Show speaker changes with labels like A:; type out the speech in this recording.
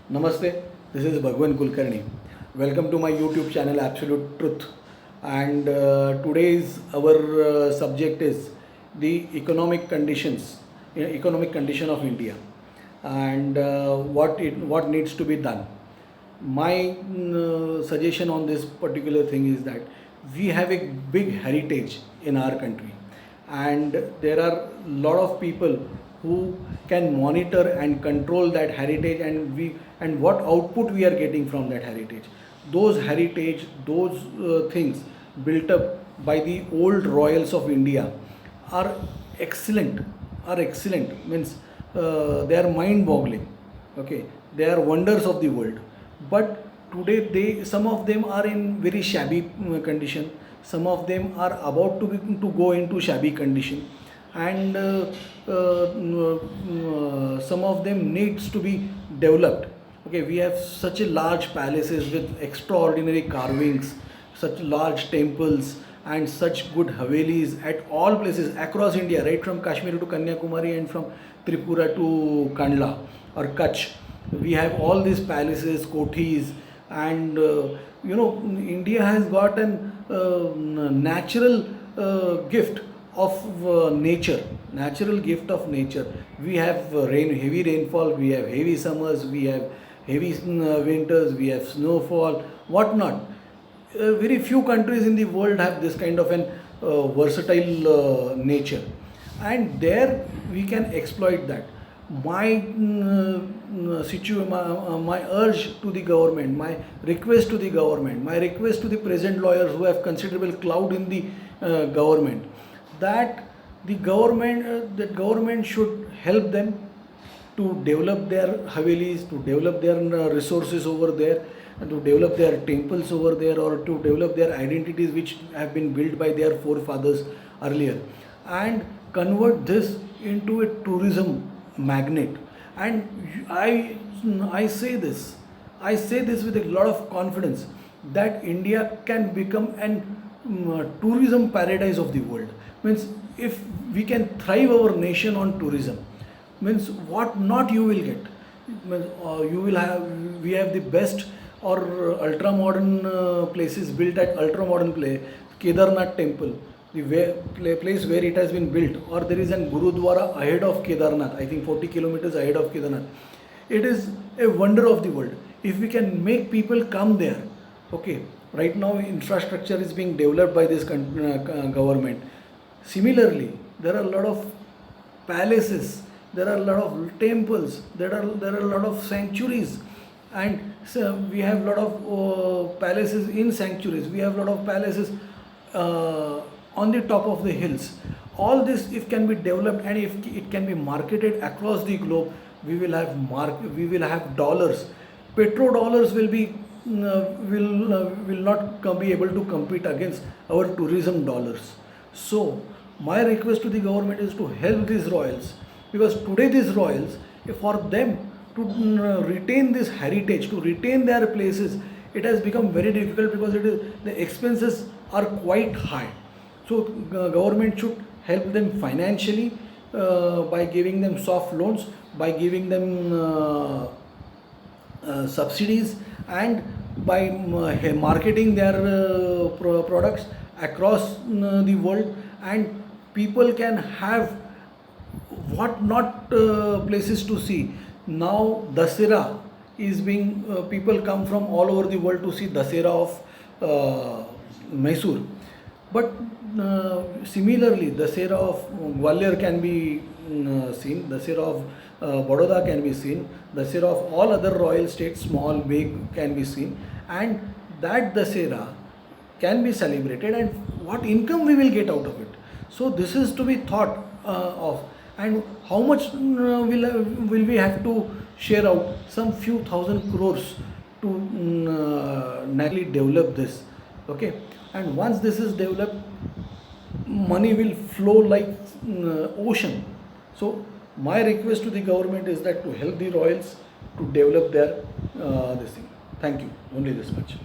A: Namaste, this is Bhagwan Kulkarni. Welcome to my YouTube channel Absolute Truth. And today's our subject is the economic condition of India, and what needs to be done. My suggestion on this particular thing is that we have a big heritage in our country, and there are a lot of people who can monitor and control that heritage, and what output we are getting from that heritage. Those things built up by the old royals of India are excellent. Are excellent means they are mind boggling. Okay, they are wonders of the world, but today they some of them are in very shabby condition. Some of them are about to go into shabby condition, and some of them needs to be developed. Okay, we have such a large palaces with extraordinary carvings, such large temples, and such good havelis at all places across India, right from Kashmir to Kanyakumari and from Tripura to Kandla or Kutch. We have all these palaces, kothis, and India has got an natural gift of natural gift of nature. We have heavy rainfall, we have heavy summers, we have heavy winters, we have snowfall, whatnot. Very few countries in the world have this kind of an versatile nature, and there we can exploit that. My urge to the government, my request to the government, my request to the present lawyers who have considerable clout in the government, that the government should help them to develop their havelis, to develop their resources over there, and to develop their temples over there, or to develop their identities which have been built by their forefathers earlier, and convert this into a tourism magnet. And I say this, with a lot of confidence, that India can become an tourism paradise of the world. Means if we can thrive our nation on tourism, means what not you will get. Means, you will have we have the best or ultra modern places built at ultra modern play Kedarnath temple, the place where it has been built, or there is an Gurudwara ahead of Kedarnath, I think 40 kilometers ahead of Kedarnath. It is a wonder of the world. If we can make people come there, okay, right now infrastructure is being developed by this government. Similarly, there are a lot of palaces, there are a lot of temples, there are a lot of sanctuaries, and so we have a lot of palaces in sanctuaries. We have a lot of palaces on the top of the hills. All this, if can be developed and if it can be marketed across the globe, we will have dollars. Petrodollars will not be able to compete against our tourism dollars. So my request to the government is to help these royals, because today these royals, for them to retain this heritage, to retain their places, it has become very difficult, because the expenses are quite high. So government should help them financially by giving them soft loans, by giving them subsidies, and by marketing their products across the world, and people can have what not places to see. Now Dasera is being people come from all over the world to see Dasera of Mysore, but similarly Dasera of Gwalior can be seen, Dasera of Baroda can be seen, Dasera of all other royal states, small, big, can be seen, and that Dasera can be celebrated, and what income we will get out of it. So this is to be thought of, and how much will we have to share out? Some few thousand crores to naturally develop this. Okay, and once this is developed, money will flow like ocean. So my request to the government is that to help the royals to develop their this thing. Thank you. Only this much.